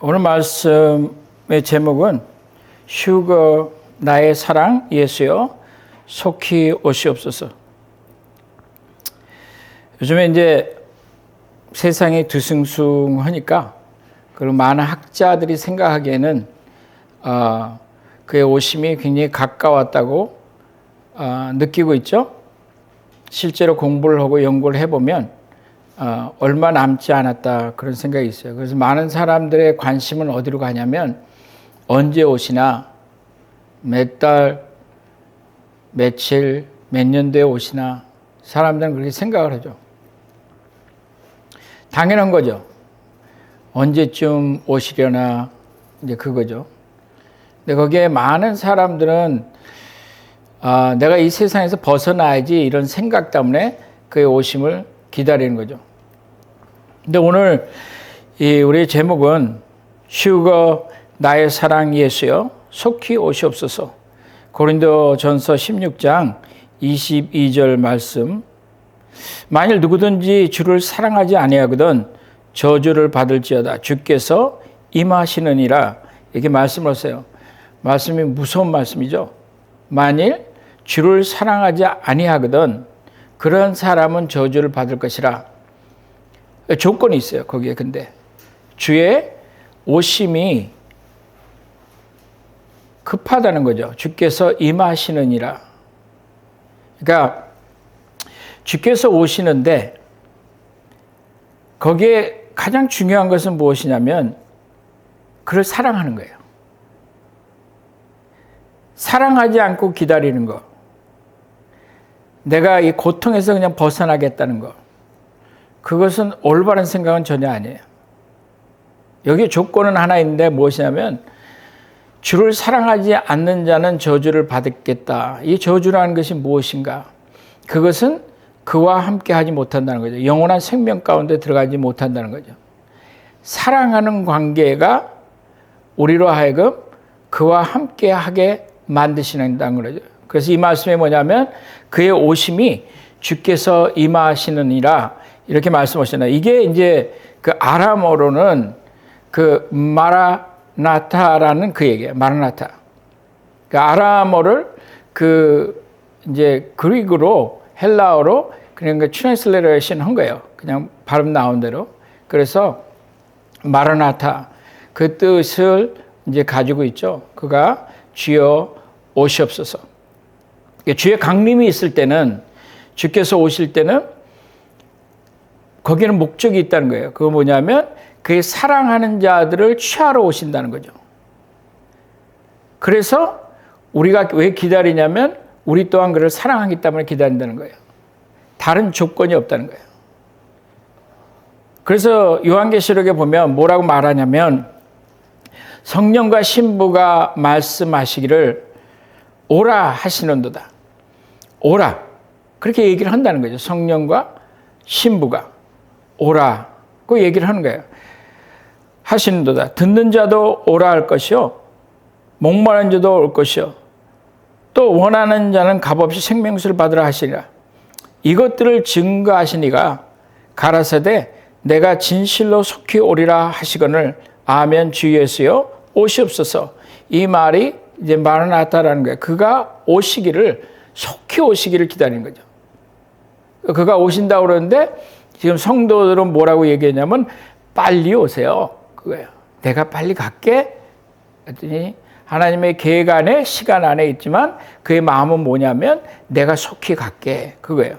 오늘 말씀의 제목은 휴거 나의 사랑 예수여 속히 오시옵소서. 요즘에 이제 세상이 뒤숭숭하니까 그리고 많은 학자들이 생각하기에는 그의 오심이 굉장히 가까웠다고 느끼고 있죠. 실제로 공부를 하고 연구를 해보면 얼마 남지 않았다 그런 생각이 있어요. 그래서 많은 사람들의 관심은 어디로 가냐면 언제 오시나, 몇 달, 며칠, 몇 년도에 오시나 사람들은 그렇게 생각을 하죠. 당연한 거죠. 언제쯤 오시려나 이제 그거죠. 근데 거기에 많은 사람들은 내가 이 세상에서 벗어나야지 이런 생각 때문에 그의 오심을 기다리는 거죠. 근데 오늘 우리의 제목은 휴거 나의 사랑 예수여 속히 오시옵소서. 고린도전서 16장 22절 말씀. 만일 누구든지 주를 사랑하지 아니하거든 저주를 받을지어다. 주께서 임하시느니라. 이렇게 말씀을 하세요. 말씀이 무서운 말씀이죠. 만일 주를 사랑하지 아니하거든 그런 사람은 저주를 받을 것이라. 조건이 있어요. 거기에. 근데 주의 오심이 급하다는 거죠. 주께서 임하시느니라. 그러니까 주께서 오시는데 거기에 가장 중요한 것은 무엇이냐면 그를 사랑하는 거예요. 사랑하지 않고 기다리는 거. 내가 이 고통에서 그냥 벗어나겠다는 거. 그것은 올바른 생각은 전혀 아니에요. 여기 조건은 하나 있는데 무엇이냐면 주를 사랑하지 않는 자는 저주를 받겠다. 이 저주라는 것이 무엇인가? 그것은 그와 함께 하지 못한다는 거죠. 영원한 생명 가운데 들어가지 못한다는 거죠. 사랑하는 관계가 우리로 하여금 그와 함께 하게 만드시는다는 거죠. 그래서 이 말씀이 뭐냐면 그의 오심이 주께서 임하시느니라 이렇게 말씀하셨나요? 이게 이제 그 아람어로는 그 마라나타라는 그 얘기예요. 마라나타. 그 아람어를 그 이제 그리그로 헬라어로 그냥 그 트랜슬레이션 한 거예요. 그냥 발음 나온 대로. 그래서 마라나타 그 뜻을 이제 가지고 있죠. 그가 주여 오시옵소서. 주의 강림이 있을 때는 주께서 오실 때는 거기는 목적이 있다는 거예요. 그거 뭐냐면 그의 사랑하는 자들을 취하러 오신다는 거죠. 그래서 우리가 왜 기다리냐면 우리 또한 그를 사랑하기 때문에 기다린다는 거예요. 다른 조건이 없다는 거예요. 그래서 요한계시록에 보면 뭐라고 말하냐면 성령과 신부가 말씀하시기를 오라 하시는도다. 오라. 그렇게 얘기를 한다는 거죠. 성령과 신부가 오라고 얘기를 하는 거예요. 하시는도다. 듣는 자도 오라 할 것이요. 목마른 자도 올 것이요. 또 원하는 자는 값없이 생명수를 받으라 하시리라. 이것들을 증거하시니가 가라사대 내가 진실로 속히 오리라 하시거늘 아멘 주 예수여 오시옵소서. 이 말이 이제 마라나타라는 거예요. 그가 오시기를 속히 오시기를 기다리는 거죠. 그가 오신다고 그러는데 지금 성도들은 뭐라고 얘기했냐면 빨리 오세요. 그거예요. 내가 빨리 갈게. 그랬더니 하나님의 계획 안에 시간 안에 있지만 그의 마음은 뭐냐면 내가 속히 갈게. 그거예요.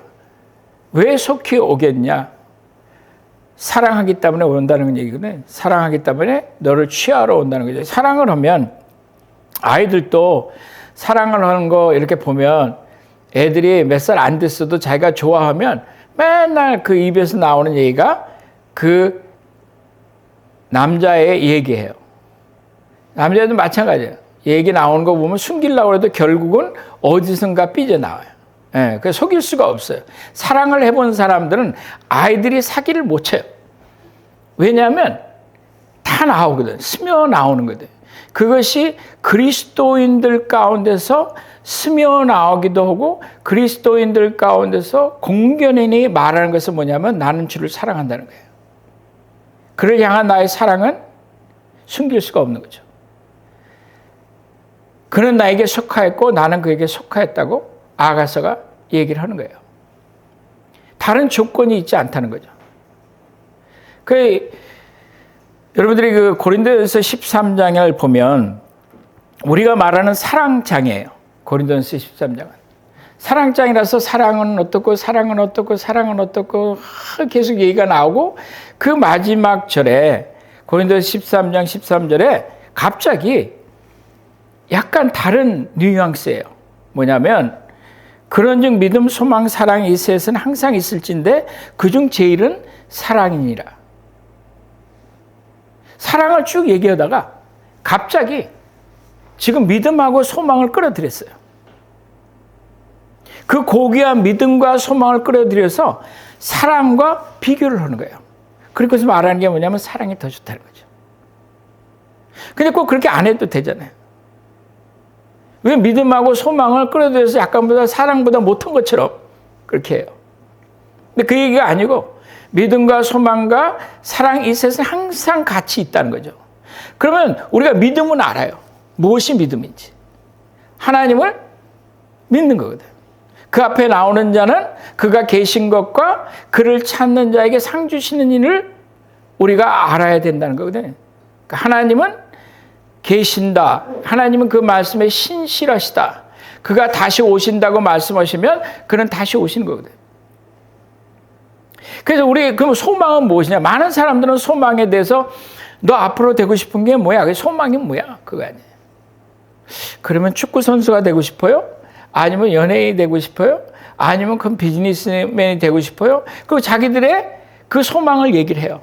왜 속히 오겠냐? 사랑하기 때문에 온다는 얘기거든요. 사랑하기 때문에 너를 취하러 온다는 거죠. 사랑을 하면 아이들도 사랑을 하는 거 이렇게 보면 애들이 몇 살 안 됐어도 자기가 좋아하면 맨날 그 입에서 나오는 얘기가 그 남자의 얘기예요. 남자도 마찬가지예요. 얘기 나오는 거 보면 숨기려고 해도 결국은 어디선가 삐져나와요. 예, 그래서 속일 수가 없어요. 사랑을 해본 사람들은 아이들이 사기를 못 쳐요. 왜냐하면 다 나오거든. 스며 나오는 거든. 그것이 그리스도인들 가운데서 스며 나오기도 하고 그리스도인들 가운데서 공견인이 말하는 것은 뭐냐면 나는 주를 사랑한다는 거예요. 그를 향한 나의 사랑은 숨길 수가 없는 거죠. 그는 나에게 속하였고 나는 그에게 속하였다고 아가서가 얘기를 하는 거예요. 다른 조건이 있지 않다는 거죠. 여러분들이 그 고린도전서 13장을 보면 우리가 말하는 사랑장이에요. 고린도전서 13장은. 사랑장이라서 사랑은 어떻고 사랑은 어떻고 사랑은 어떻고 계속 얘기가 나오고 그 마지막 절에 고린도전서 13장 13절에 갑자기 약간 다른 뉘앙스예요. 뭐냐면 그런즉 믿음, 소망, 사랑 이 셋은 항상 있을진데 그중 제일은 사랑이니라. 사랑을 쭉 얘기하다가 갑자기 지금 믿음하고 소망을 끌어들였어요. 그 고귀한 믿음과 소망을 끌어들여서 사랑과 비교를 하는 거예요. 그래서 말하는 게 뭐냐면 사랑이 더 좋다는 거죠. 근데 꼭 그렇게 안 해도 되잖아요. 왜 믿음하고 소망을 끌어들여서 약간보다 사랑보다 못한 것처럼 그렇게 해요. 근데 그 얘기가 아니고 믿음과 소망과 사랑 이 셋은 항상 같이 있다는 거죠. 그러면 우리가 믿음은 알아요. 무엇이 믿음인지. 하나님을 믿는 거거든. 그 앞에 나오는 자는 그가 계신 것과 그를 찾는 자에게 상 주시는 일을 우리가 알아야 된다는 거거든요. 그러니까 하나님은 계신다. 하나님은 그 말씀에 신실하시다. 그가 다시 오신다고 말씀하시면 그는 다시 오시는 거거든요. 그래서 그럼 소망은 무엇이냐? 많은 사람들은 소망에 대해서 너 앞으로 되고 싶은 게 뭐야? 소망이 뭐야? 그거 아니에요. 그러면 축구 선수가 되고 싶어요? 아니면 연예인이 되고 싶어요? 아니면 그 비즈니스맨이 되고 싶어요? 그리고 자기들의 그 소망을 얘기를 해요.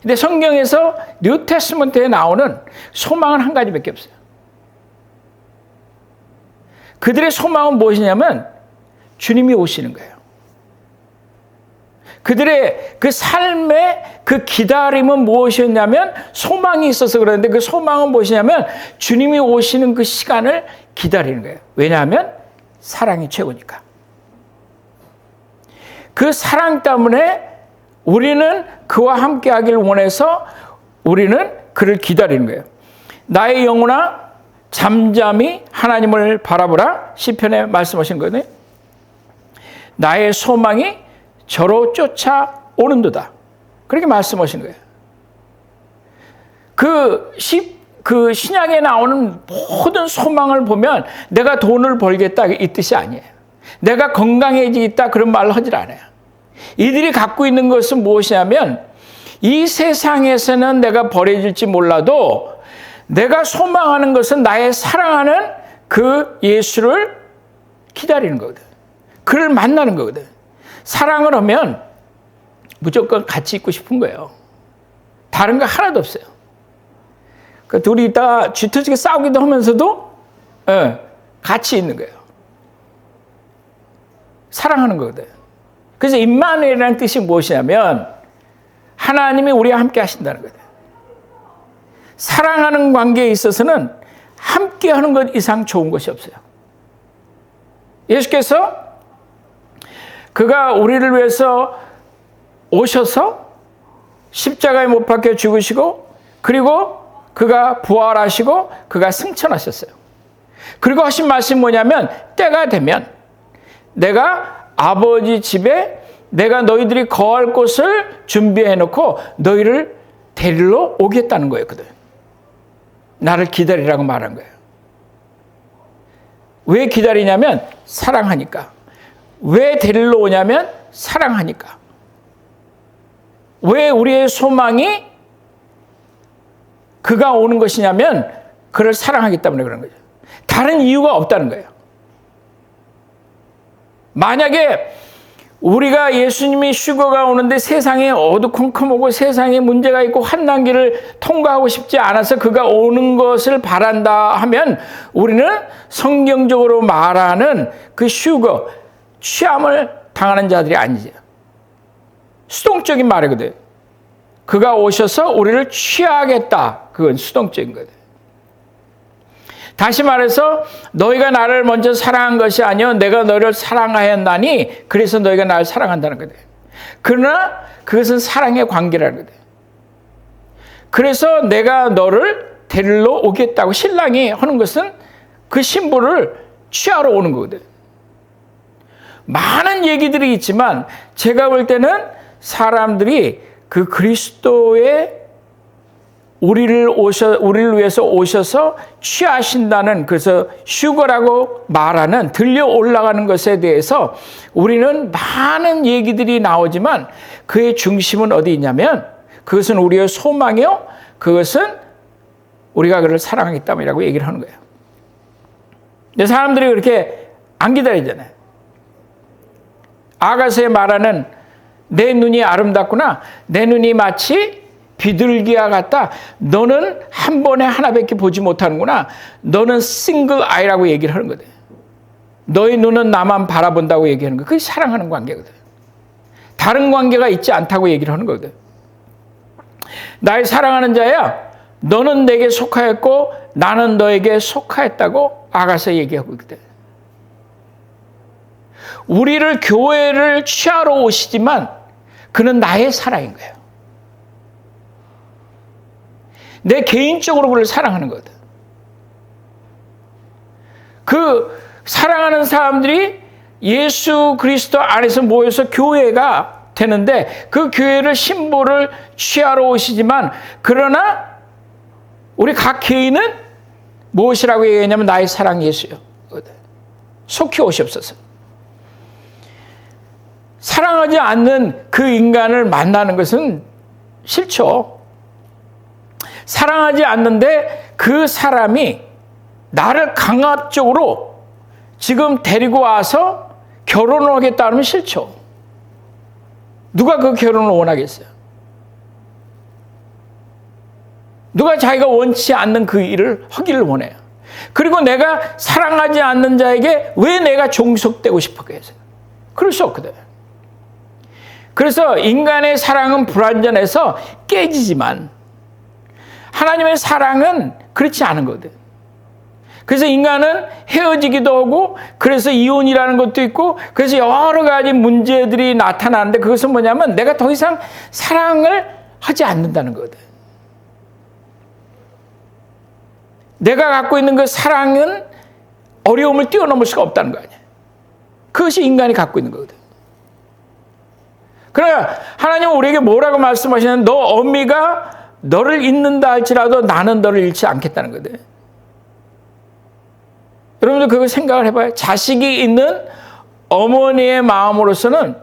근데 성경에서 뉴 테스트먼트에 나오는 소망은 한 가지밖에 없어요. 그들의 소망은 무엇이냐면 주님이 오시는 거예요. 그들의 그 삶의 그 기다림은 무엇이었냐면 소망이 있어서 그러는데 그 소망은 무엇이냐면 주님이 오시는 그 시간을 기다리는 거예요. 왜냐하면 사랑이 최고니까. 그 사랑 때문에 우리는 그와 함께 하기를 원해서 우리는 그를 기다리는 거예요. 나의 영혼아 잠잠히 하나님을 바라보라. 시편에 말씀하신 거거든요. 나의 소망이 저로 쫓아오는도다. 그렇게 말씀하신 거예요. 그 신약에 나오는 모든 소망을 보면 내가 돈을 벌겠다 이 뜻이 아니에요. 내가 건강해지겠다 그런 말을 하질 않아요. 이들이 갖고 있는 것은 무엇이냐면 이 세상에서는 내가 버려질지 몰라도 내가 소망하는 것은 나의 사랑하는 그 예수를 기다리는 거거든. 그를 만나는 거거든. 사랑을 하면 무조건 같이 있고 싶은 거예요. 다른 거 하나도 없어요. 그 둘이 있다가 쥐터지게 싸우기도 하면서도 같이 있는 거예요. 사랑하는 거거든. 그래서 임마누엘이라는 뜻이 무엇이냐면 하나님이 우리와 함께 하신다는 거예요. 사랑하는 관계에 있어서는 함께 하는 것 이상 좋은 것이 없어요. 예수께서 그가 우리를 위해서 오셔서 십자가에 못 박혀 죽으시고 그리고 그가 부활하시고 그가 승천하셨어요. 그리고 하신 말씀이 뭐냐면 때가 되면 내가 아버지 집에 내가 너희들이 거할 곳을 준비해 놓고 너희를 데리러 오겠다는 거였거든. 나를 기다리라고 말한 거예요. 왜 기다리냐면 사랑하니까. 왜 데리러 오냐면 사랑하니까. 왜 우리의 소망이 그가 오는 것이냐면 그를 사랑하기 때문에 그런 거죠. 다른 이유가 없다는 거예요. 만약에 우리가 예수님이 휴거가 오는데 세상에 어두컴컴하고 세상에 문제가 있고 환난기를 통과하고 싶지 않아서 그가 오는 것을 바란다 하면 우리는 성경적으로 말하는 그 휴거, 취함을 당하는 자들이 아니죠. 수동적인 말이거든. 그가 오셔서 우리를 취하겠다. 그건 수동적인 거거든. 다시 말해서 너희가 나를 먼저 사랑한 것이 아니요 내가 너희를 사랑하였나니 그래서 너희가 나를 사랑한다는 거다. 그러나 그것은 사랑의 관계라는 거다. 그래서 내가 너를 데리러 오겠다고 신랑이 하는 것은 그 신부를 취하러 오는 거거든. 많은 얘기들이 있지만 제가 볼 때는 사람들이 그 그리스도의 우리를 위해서 오셔서 취하신다는, 그래서 슈거라고 말하는 들려 올라가는 것에 대해서 우리는 많은 얘기들이 나오지만 그의 중심은 어디 있냐면 그것은 우리의 소망이요, 그것은 우리가 그를 사랑하겠다라고 얘기를 하는 거예요. 근데 사람들이 그렇게 안 기다리잖아요. 아가서에 말하는 내 눈이 아름답구나, 내 눈이 마치 비둘기와 같다. 너는 한 번에 하나밖에 보지 못하는구나. 너는 싱글 아이라고 얘기를 하는 거거든. 너의 눈은 나만 바라본다고 얘기하는 거. 그게 사랑하는 관계거든. 다른 관계가 있지 않다고 얘기를 하는 거거든. 나의 사랑하는 자야, 너는 내게 속하였고 나는 너에게 속하였다고 아가서 얘기하고 있거든. 우리를 교회를 취하러 오시지만 그는 나의 사랑인 거예요. 내 개인적으로 그를 사랑하는 거거든. 그 사랑하는 사람들이 예수 그리스도 안에서 모여서 교회가 되는데 그 교회를 신부를 취하러 오시지만 그러나 우리 각 개인은 무엇이라고 얘기하냐면 나의 사랑 예수요. 속히 오시옵소서. 사랑하지 않는 그 인간을 만나는 것은 싫죠. 사랑하지 않는데 그 사람이 나를 강압적으로 지금 데리고 와서 결혼을 하겠다 하면 싫죠. 누가 그 결혼을 원하겠어요? 누가 자기가 원치 않는 그 일을 하기를 원해요? 그리고 내가 사랑하지 않는 자에게 왜 내가 종속되고 싶었겠어요? 그럴 수 없거든. 그래서 인간의 사랑은 불완전해서 깨지지만 하나님의 사랑은 그렇지 않은 거거든. 그래서 인간은 헤어지기도 하고 그래서 이혼이라는 것도 있고 그래서 여러 가지 문제들이 나타나는데 그것은 뭐냐면 내가 더 이상 사랑을 하지 않는다는 거거든. 내가 갖고 있는 그 사랑은 어려움을 뛰어넘을 수가 없다는 거 아니야. 그것이 인간이 갖고 있는 거거든. 그러나 하나님은 우리에게 뭐라고 말씀하시냐면 너 어미가 너를 잊는다 할지라도 나는 너를 잃지 않겠다는 거거든. 여러분들 그걸 생각을 해봐요. 자식이 있는 어머니의 마음으로서는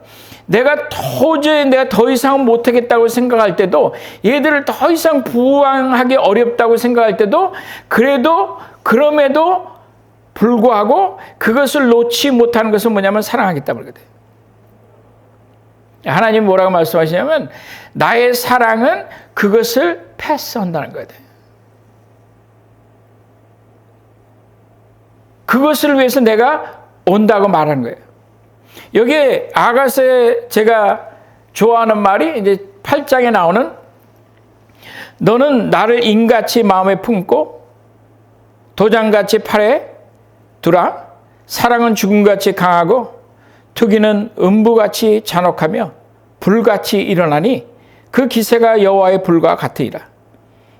내가 도저히 내가 더 이상 못하겠다고 생각할 때도 얘들을 더 이상 부양하기 어렵다고 생각할 때도 그럼에도 불구하고 그것을 놓지 못하는 것은 뭐냐면 사랑하겠다는 거거든. 하나님 뭐라고 말씀하시냐면 나의 사랑은 그것을 패스한다는 거예요. 그것을 위해서 내가 온다고 말하는 거예요. 여기 아가서에 제가 좋아하는 말이 이제 8장에 나오는 너는 나를 인같이 마음에 품고 도장같이 팔에 두라. 사랑은 죽음같이 강하고 투기는 음부같이 잔혹하며 불같이 일어나니 그 기세가 여호와의 불과 같으리라.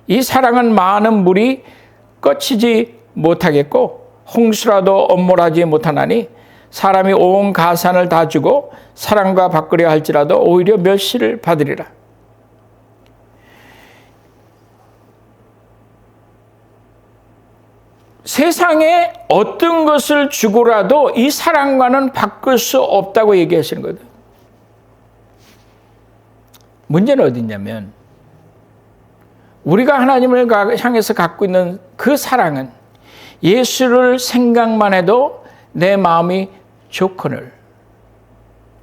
이 사랑은 많은 물이 꺼치지 못하겠고 홍수라도 엄몰하지 못하나니 사람이 온 가산을 다 주고 사랑과 바꾸려 할지라도 오히려 멸시를 받으리라. 세상에 어떤 것을 주고라도 이 사랑과는 바꿀 수 없다고 얘기하시는 거거든. 문제는 어디 있냐면 우리가 하나님을 향해서 갖고 있는 그 사랑은 예수를 생각만 해도 내 마음이 좋거늘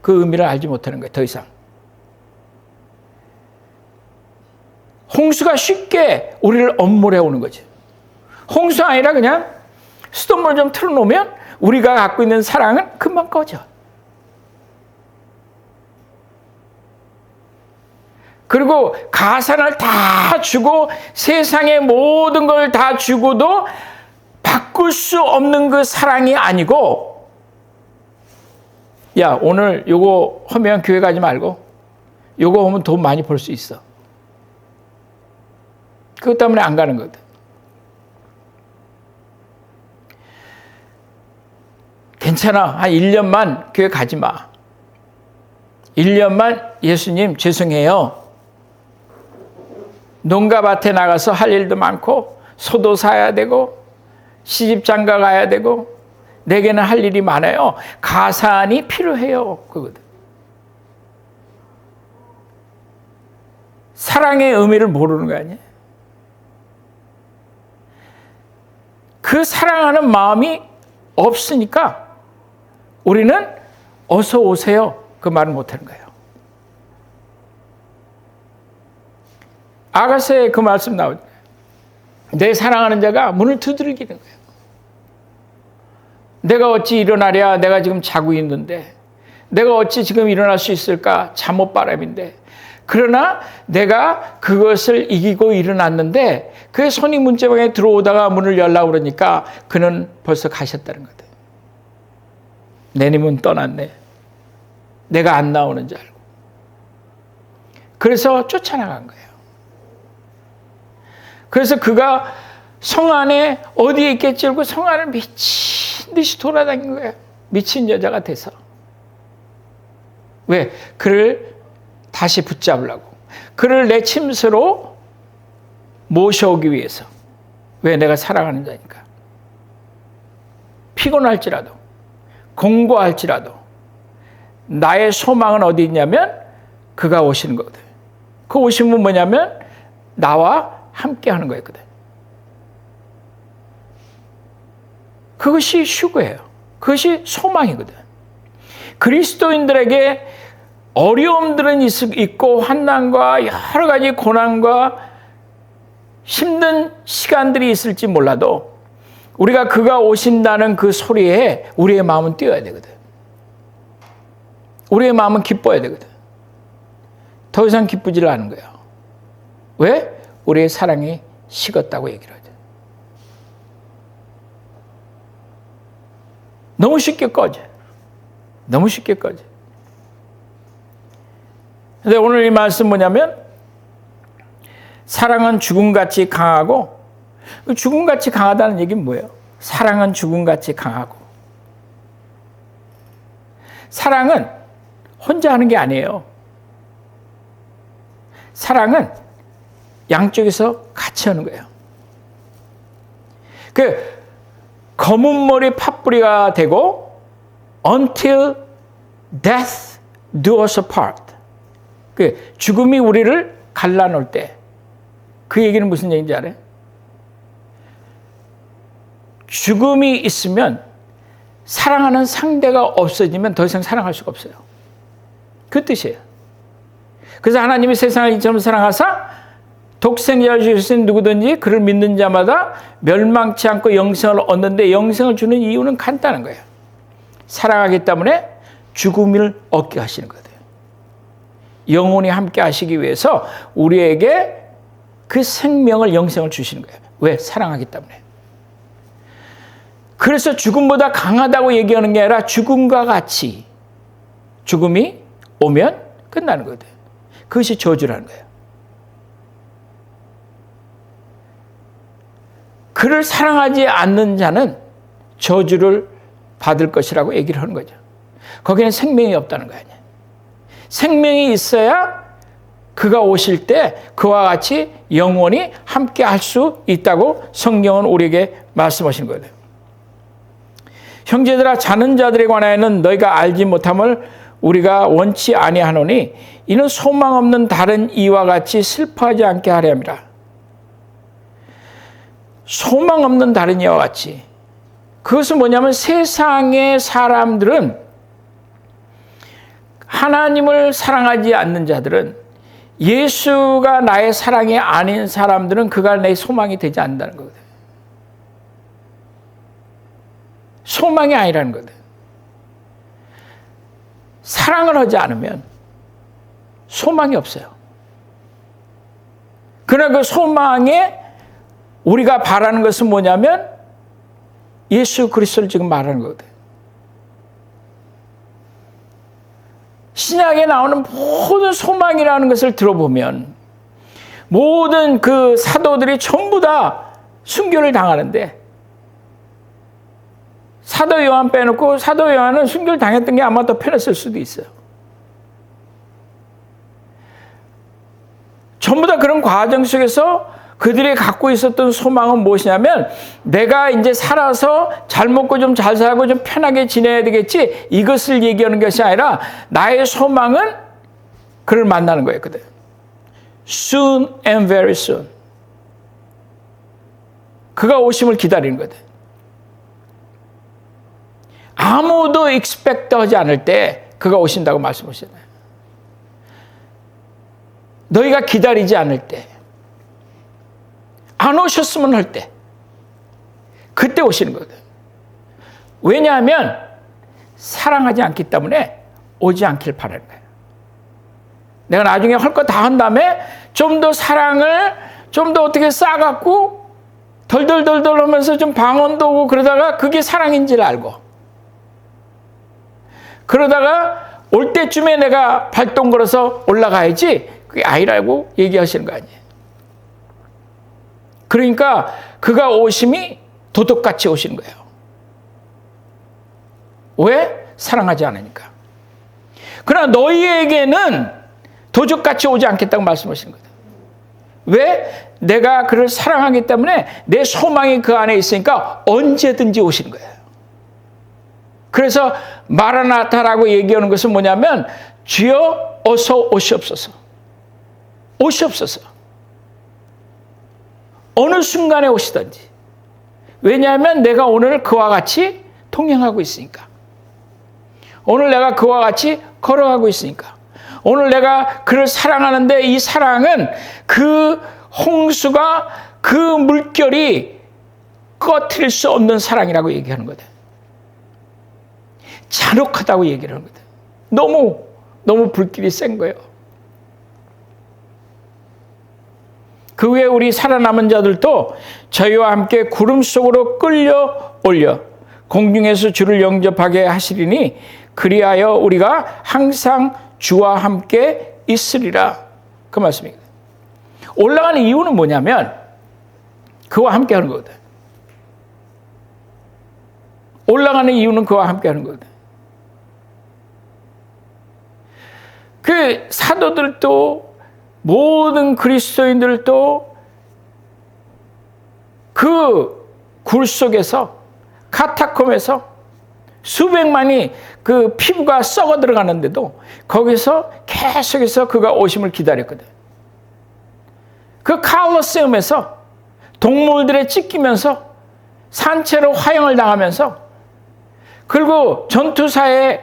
그 의미를 알지 못하는 거예요. 더 이상. 홍수가 쉽게 우리를 엄몰해 오는 거지. 홍수가 아니라 그냥 수돗물 좀 틀어놓으면 우리가 갖고 있는 사랑은 금방 꺼져. 그리고 가산을 다 주고 세상의 모든 걸 다 주고도 바꿀 수 없는 그 사랑이 아니고 야 오늘 요거 하면 교회 가지 말고 요거 하면 돈 많이 벌 수 있어. 그것 때문에 안 가는 거거든. 괜찮아. 한 1년만 교회 가지 마. 1년만 예수님 죄송해요. 농가 밭에 나가서 할 일도 많고 소도 사야 되고 시집 장가 가야 되고 내게는 할 일이 많아요. 가산이 필요해요. 그거거든. 사랑의 의미를 모르는 거 아니에요? 그 사랑하는 마음이 없으니까 우리는 어서 오세요. 그 말을 못하는 거예요. 아가서에 그 말씀 나오죠. 내 사랑하는 자가 문을 두드리는 거예요. 내가 어찌 일어나랴? 내가 지금 자고 있는데. 내가 어찌 지금 일어날 수 있을까? 잠옷 바람인데. 그러나 내가 그것을 이기고 일어났는데 그의 손이 문지방에 들어오다가 문을 열라고 그러니까 그는 벌써 가셨다는 거다. 내님은 떠났네. 내가 안 나오는 줄 알고. 그래서 쫓아나간 거예요. 그래서 그가 성 안에 어디에 있겠지 알고 성 안을 미친 듯이 돌아다닌 거예요. 미친 여자가 돼서. 왜? 그를 다시 붙잡으려고. 그를 내 침수로 모셔오기 위해서. 왜? 내가 사랑하는 자니까. 피곤할지라도 공고할지라도 나의 소망은 어디 있냐면 그가 오시는 거거든. 그 오심은 뭐냐면 나와 함께 하는 거였거든. 그것이 휴거예요. 그것이 소망이거든. 그리스도인들에게 어려움들은 있고 환난과 여러 가지 고난과 힘든 시간들이 있을지 몰라도 우리가 그가 오신다는 그 소리에 우리의 마음은 뛰어야 되거든. 우리의 마음은 기뻐야 되거든. 더 이상 기쁘지를 않은 거야. 왜? 우리의 사랑이 식었다고 얘기를 하죠. 너무 쉽게 꺼져. 너무 쉽게 꺼져. 근데 오늘 이 말씀 뭐냐면 사랑은 죽음같이 강하고 죽음같이 강하다는 얘기는 뭐예요? 사랑은 죽음같이 강하고 사랑은 혼자 하는 게 아니에요. 사랑은 양쪽에서 같이 하는 거예요. 그 검은 머리 팥뿌리가 되고 until death do us apart. 그 죽음이 우리를 갈라놓을 때 그 얘기는 무슨 얘기인지 알아요? 죽음이 있으면 사랑하는 상대가 없어지면 더 이상 사랑할 수가 없어요. 그 뜻이에요. 그래서 하나님이 세상을 이처럼 사랑하사 독생자를 주신 누구든지 그를 믿는 자마다 멸망치 않고 영생을 얻는데 영생을 주는 이유는 간단한 거예요. 사랑하기 때문에 죽음을 얻게 하시는 거예요. 영원히 함께 하시기 위해서 우리에게 그 생명을 영생을 주시는 거예요. 왜? 사랑하기 때문에. 그래서 죽음보다 강하다고 얘기하는 게 아니라 죽음과 같이 죽음이 오면 끝나는 거거든. 그것이 저주라는 거예요. 그를 사랑하지 않는 자는 저주를 받을 것이라고 얘기를 하는 거죠. 거기는 생명이 없다는 거 아니에요. 생명이 있어야 그가 오실 때 그와 같이 영원히 함께 할 수 있다고 성경은 우리에게 말씀하신 거예요. 형제들아 자는 자들에 관하여는 너희가 알지 못함을 우리가 원치 아니하노니 이는 소망 없는 다른 이와 같이 슬퍼하지 않게 하려 함이라. 소망 없는 다른 이와 같이. 그것은 뭐냐면 세상의 사람들은 하나님을 사랑하지 않는 자들은 예수가 나의 사랑이 아닌 사람들은 그가 내 소망이 되지 않는다는 거거든. 소망이 아니라는 거거든. 사랑을 하지 않으면 소망이 없어요. 그러나 그 소망에 우리가 바라는 것은 뭐냐면 예수 그리스도를 지금 말하는 거거든. 신약에 나오는 모든 소망이라는 것을 들어보면 모든 그 사도들이 전부 다 순교를 당하는데 사도 요한 빼놓고 사도 요한은 순교를 당했던 게 아마 더 편했을 수도 있어요. 전부 다 그런 과정 속에서 그들이 갖고 있었던 소망은 무엇이냐면 내가 이제 살아서 잘 먹고 좀 잘 살고 좀 편하게 지내야 되겠지, 이것을 얘기하는 것이 아니라 나의 소망은 그를 만나는 거였거든. Soon and very soon. 그가 오심을 기다리는 거든. 아무도 expect 하지 않을 때 그가 오신다고 말씀하셨잖아요. 너희가 기다리지 않을 때, 안 오셨으면 할 때, 그때 오시는 거거든. 왜냐하면 사랑하지 않기 때문에 오지 않길 바라는 거예요. 내가 나중에 할 거 다 한 다음에 좀 더 사랑을 좀 더 어떻게 싸갖고 덜덜덜덜 하면서 좀 방언도 오고 그러다가 그게 사랑인지를 알고, 그러다가 올 때쯤에 내가 발동 걸어서 올라가야지, 그게 아니라고 얘기하시는 거 아니에요. 그러니까 그가 오심이 도둑같이 오시는 거예요. 왜? 사랑하지 않으니까. 그러나 너희에게는 도둑같이 오지 않겠다고 말씀하시는 거예요. 왜? 내가 그를 사랑하기 때문에 내 소망이 그 안에 있으니까 언제든지 오시는 거예요. 그래서 마라나타라고 얘기하는 것은 뭐냐면 주여 어서 오시옵소서. 오시옵소서. 어느 순간에 오시든지. 왜냐하면 내가 오늘 그와 같이 통행하고 있으니까. 오늘 내가 그와 같이 걸어가고 있으니까. 오늘 내가 그를 사랑하는데 이 사랑은 그 홍수가 그 물결이 꺼트릴 수 없는 사랑이라고 얘기하는 거다. 잔혹하다고 얘기를 하는 거다. 너무 불길이 센 거예요. 그 후에 우리 살아남은 자들도 저희와 함께 구름 속으로 끌려 올려 공중에서 주를 영접하게 하시리니 그리하여 우리가 항상 주와 함께 있으리라. 그 말씀입니다. 올라가는 이유는 뭐냐면 그와 함께 하는 거거든. 올라가는 이유는 그와 함께 하는 거거든. 그 사도들도 모든 그리스도인들도 그 굴 속에서 카타콤에서 수백만이 그 피부가 썩어 들어가는데도 거기서 계속해서 그가 오심을 기다렸거든. 그 칼로세움에서 동물들에 찢기면서 산채로 화형을 당하면서, 그리고 전투사에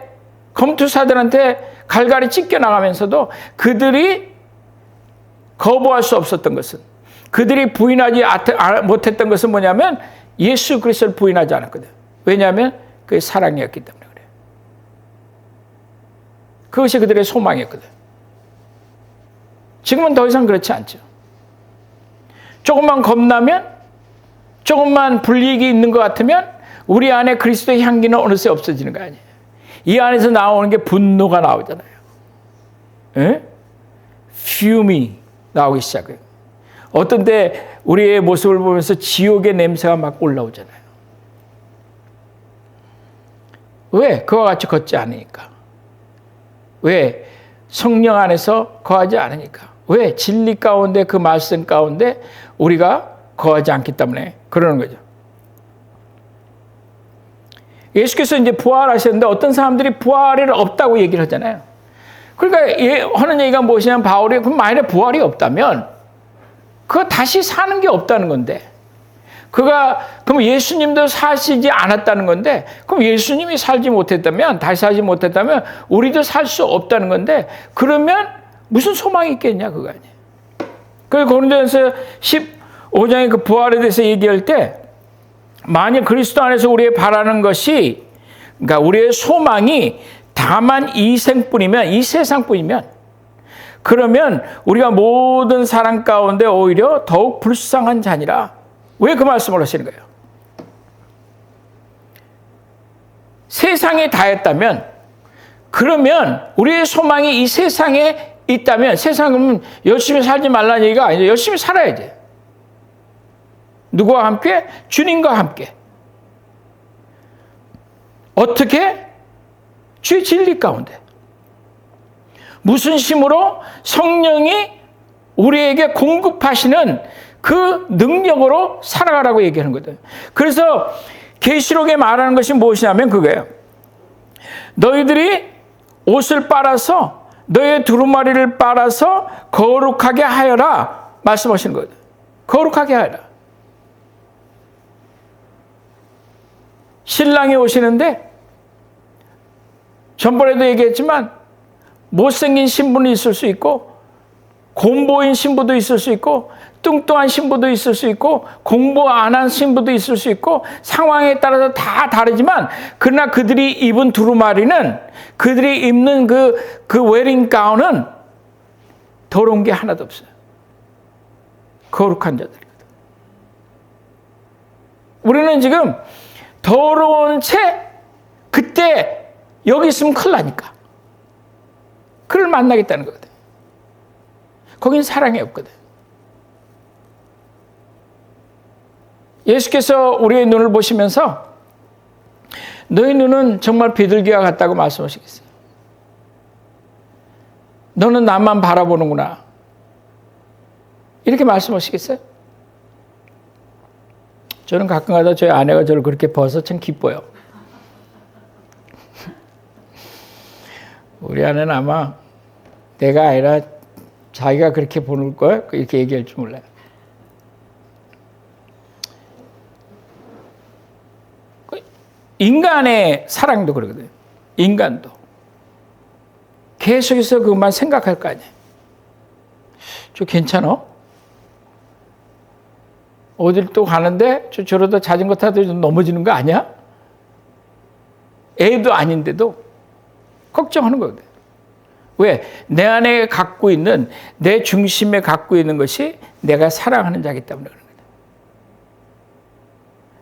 검투사들한테 갈갈이 찢겨나가면서도 그들이 거부할 수 없었던 것은, 그들이 부인하지 못했던 것은 뭐냐면 예수 그리스도를 부인하지 않았거든. 왜냐하면 그게 사랑이었기 때문에 그래. 그것이 그들의 소망이었거든. 지금은 더 이상 그렇지 않죠. 조금만 겁나면, 조금만 불이익이 있는 것 같으면 우리 안에 그리스도의 향기는 어느새 없어지는 거 아니에요. 이 안에서 나오는 게 분노가 나오잖아요. 에? 퓨미 나오기 시작해요. 어떤 때 우리의 모습을 보면서 지옥의 냄새가 막 올라오잖아요. 왜? 그와 같이 걷지 않으니까. 왜? 성령 안에서 거하지 않으니까. 왜? 진리 가운데, 그 말씀 가운데 우리가 거하지 않기 때문에 그러는 거죠. 예수께서 이제 부활하셨는데 어떤 사람들이 부활이 없다고 얘기를 하잖아요. 그러니까 하는 얘기가 무엇이냐면 바울이 그럼 만약에 부활이 없다면 그거 다시 사는 게 없다는 건데, 그럼 예수님도 사시지 않았다는 건데, 그럼 예수님이 살지 못했다면, 다시 살지 못했다면 우리도 살 수 없다는 건데, 그러면 무슨 소망이 있겠냐 그거 아니에요. 그래서 고린도전서 15장의 그 부활에 대해서 얘기할 때, 만일 그리스도 안에서 우리의 바라는 것이, 그러니까 우리의 소망이 다만 이 생뿐이면, 이 세상뿐이면, 그러면 우리가 모든 사람 가운데 오히려 더욱 불쌍한 자니라. 왜 그 말씀을 하시는 거예요? 세상이 다했다면, 그러면 우리의 소망이 이 세상에 있다면 세상은 열심히 살지 말라는 얘기가 아니죠. 열심히 살아야지. 누구와 함께? 주님과 함께. 어떻게? 주의 진리 가운데. 무슨 힘으로? 성령이 우리에게 공급하시는 그 능력으로 살아가라고 얘기하는 거거든. 그래서 계시록에 말하는 것이 무엇이냐면 그거예요. 너희들이 옷을 빨아서 너의 두루마리를 빨아서 거룩하게 하여라 말씀하시는 거거든. 거룩하게 하여라. 신랑이 오시는데 전번에도 얘기했지만 못생긴 신부는 있을 수 있고 곰보인 신부도 있을 수 있고 뚱뚱한 신부도 있을 수 있고 공부 안 한 신부도 있을 수 있고 상황에 따라서 다 다르지만 그러나 그들이 입은 두루마리는 그들이 입는 그 웨딩 가운은 더러운 게 하나도 없어요. 거룩한 자들이거든. 우리는 지금 더러운 채 그때 여기 있으면 큰일 나니까 그를 만나겠다는 거거든. 거긴 사랑이 없거든. 예수께서 우리의 눈을 보시면서 너희 눈은 정말 비둘기와 같다고 말씀하시겠어요. 너는 나만 바라보는구나. 이렇게 말씀하시겠어요? 저는 가끔가다 저희 아내가 저를 그렇게 봐서 참 기뻐요. 우리 아내는 아마 내가 아니라 자기가 그렇게 보는 거야? 이렇게 얘기할 줄 몰라요. 인간의 사랑도 그러거든요. 인간도. 계속해서 그것만 생각할 거 아니에요. 저 괜찮아? 어딜 또 가는데 저러다 자전거 타도 좀 넘어지는 거 아니야? 애도 아닌데도 걱정하는 거거든요. 왜? 내 안에 갖고 있는, 내 중심에 갖고 있는 것이 내가 사랑하는 자이기 때문에 그런 거예요.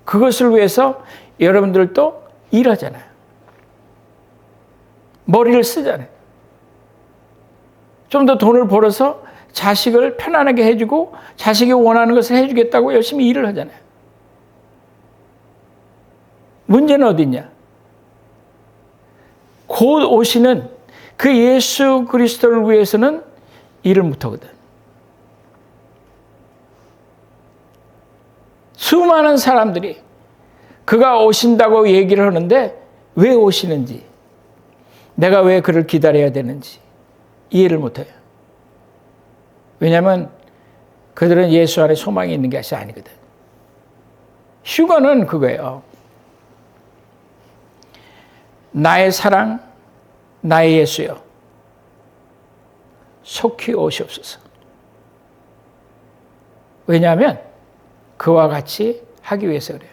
그것을 위해서 여러분들도 일하잖아요. 머리를 쓰잖아요. 좀 더 돈을 벌어서 자식을 편안하게 해주고 자식이 원하는 것을 해주겠다고 열심히 일을 하잖아요. 문제는 어디 있냐? 곧 오시는 그 예수 그리스도를 위해서는 일을 못하거든. 수많은 사람들이 그가 오신다고 얘기를 하는데 왜 오시는지, 내가 왜 그를 기다려야 되는지 이해를 못해요. 왜냐하면 그들은 예수 안에 소망이 있는 것이 아니거든. 휴거는 그거예요. 나의 사랑, 나의 예수여, 속히 오시옵소서. 왜냐하면 그와 같이 하기 위해서 그래요.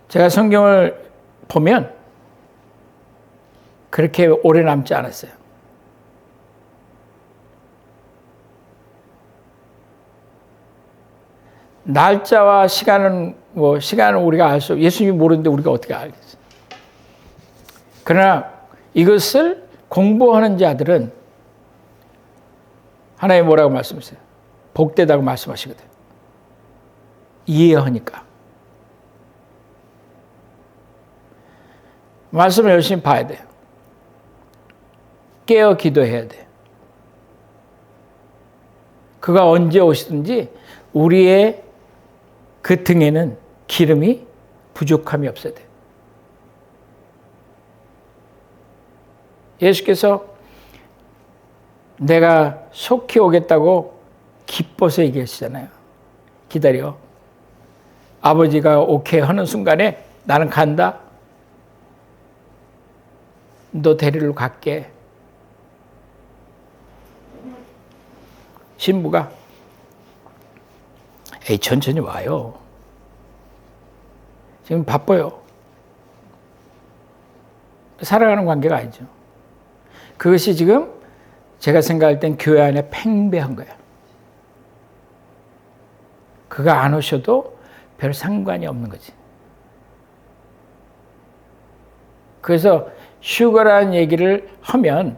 제가 성경을 보면 그렇게 오래 남지 않았어요. 날짜와 시간은 시간은 우리가 알 수 없어요. 예수님이 모르는데 우리가 어떻게 알겠어요? 그러나 이것을 공부하는 자들은 하나님 뭐라고 말씀하세요? 복되다고 말씀하시거든. 이해하니까. 말씀을 열심히 봐야 돼요. 깨어 기도해야 돼요. 그가 언제 오시든지 우리의 그 등에는 기름이 부족함이 없어야 돼요. 예수께서 내가 속히 오겠다고 기뻐서 얘기하시잖아요. 기다려. 아버지가 오케이 하는 순간에 나는 간다. 너 데리러 갈게. 신부가 에이 천천히 와요. 지금 바빠요. 살아가는 관계가 아니죠. 그것이 지금 제가 생각할 땐 교회 안에 팽배한 거야. 그가 안 오셔도 별 상관이 없는 거지. 그래서 휴거라는 얘기를 하면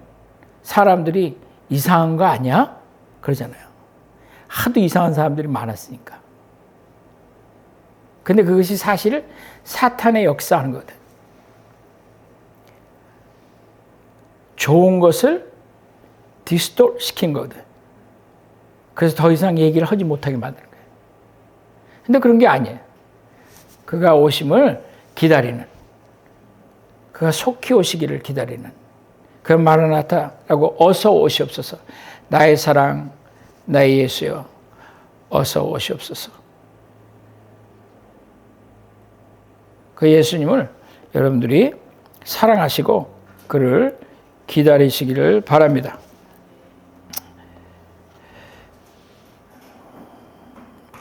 사람들이 이상한 거 아니야? 그러잖아요. 하도 이상한 사람들이 많았으니까. 근데 그것이 사실 사탄의 역사하는 거거든. 좋은 것을 디스톨 시킨 거거든. 그래서 더 이상 얘기를 하지 못하게 만드는 거예요. 근데 그런 게 아니에요. 그가 오심을 기다리는, 그가 속히 오시기를 기다리는, 그 마라나타라고 어서 오시옵소서. 나의 사랑, 나의 예수여, 어서 오시옵소서. 그 예수님을 여러분들이 사랑하시고 그를 기다리시기를 바랍니다.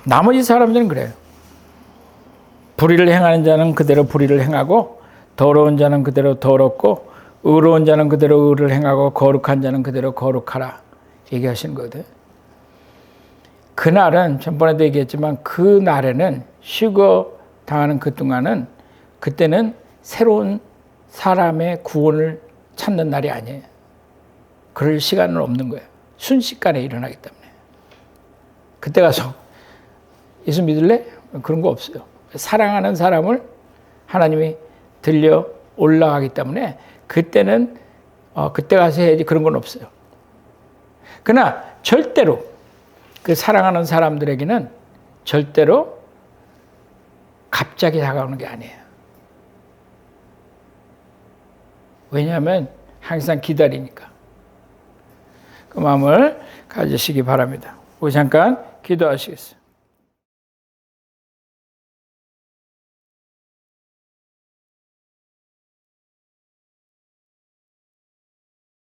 나머지 사람들은 그래요. 불의를 행하는 자는 그대로 불의를 행하고, 더러운 자는 그대로 더럽고, 의로운 자는 그대로 의를 행하고, 거룩한 자는 그대로 거룩하라 얘기하시는 거거든. 그날은 전번에도 얘기했지만 그 날에는 휴거 당하는 그 동안은 그때는 새로운 사람의 구원을 찾는 날이 아니에요. 그럴 시간은 없는 거예요. 순식간에 일어나기 때문에. 그때 가서 예수 믿을래? 그런 거 없어요. 사랑하는 사람을 하나님이 들려 올라가기 때문에 그때는 그때 가서 해야지 그런 건 없어요. 그러나 절대로 그 사랑하는 사람들에게는 절대로 갑자기 다가오는 게 아니에요. 왜냐하면 항상 기다리니까. 그 마음을 가지시기 바랍니다. 우리 잠깐 기도하시겠습니다.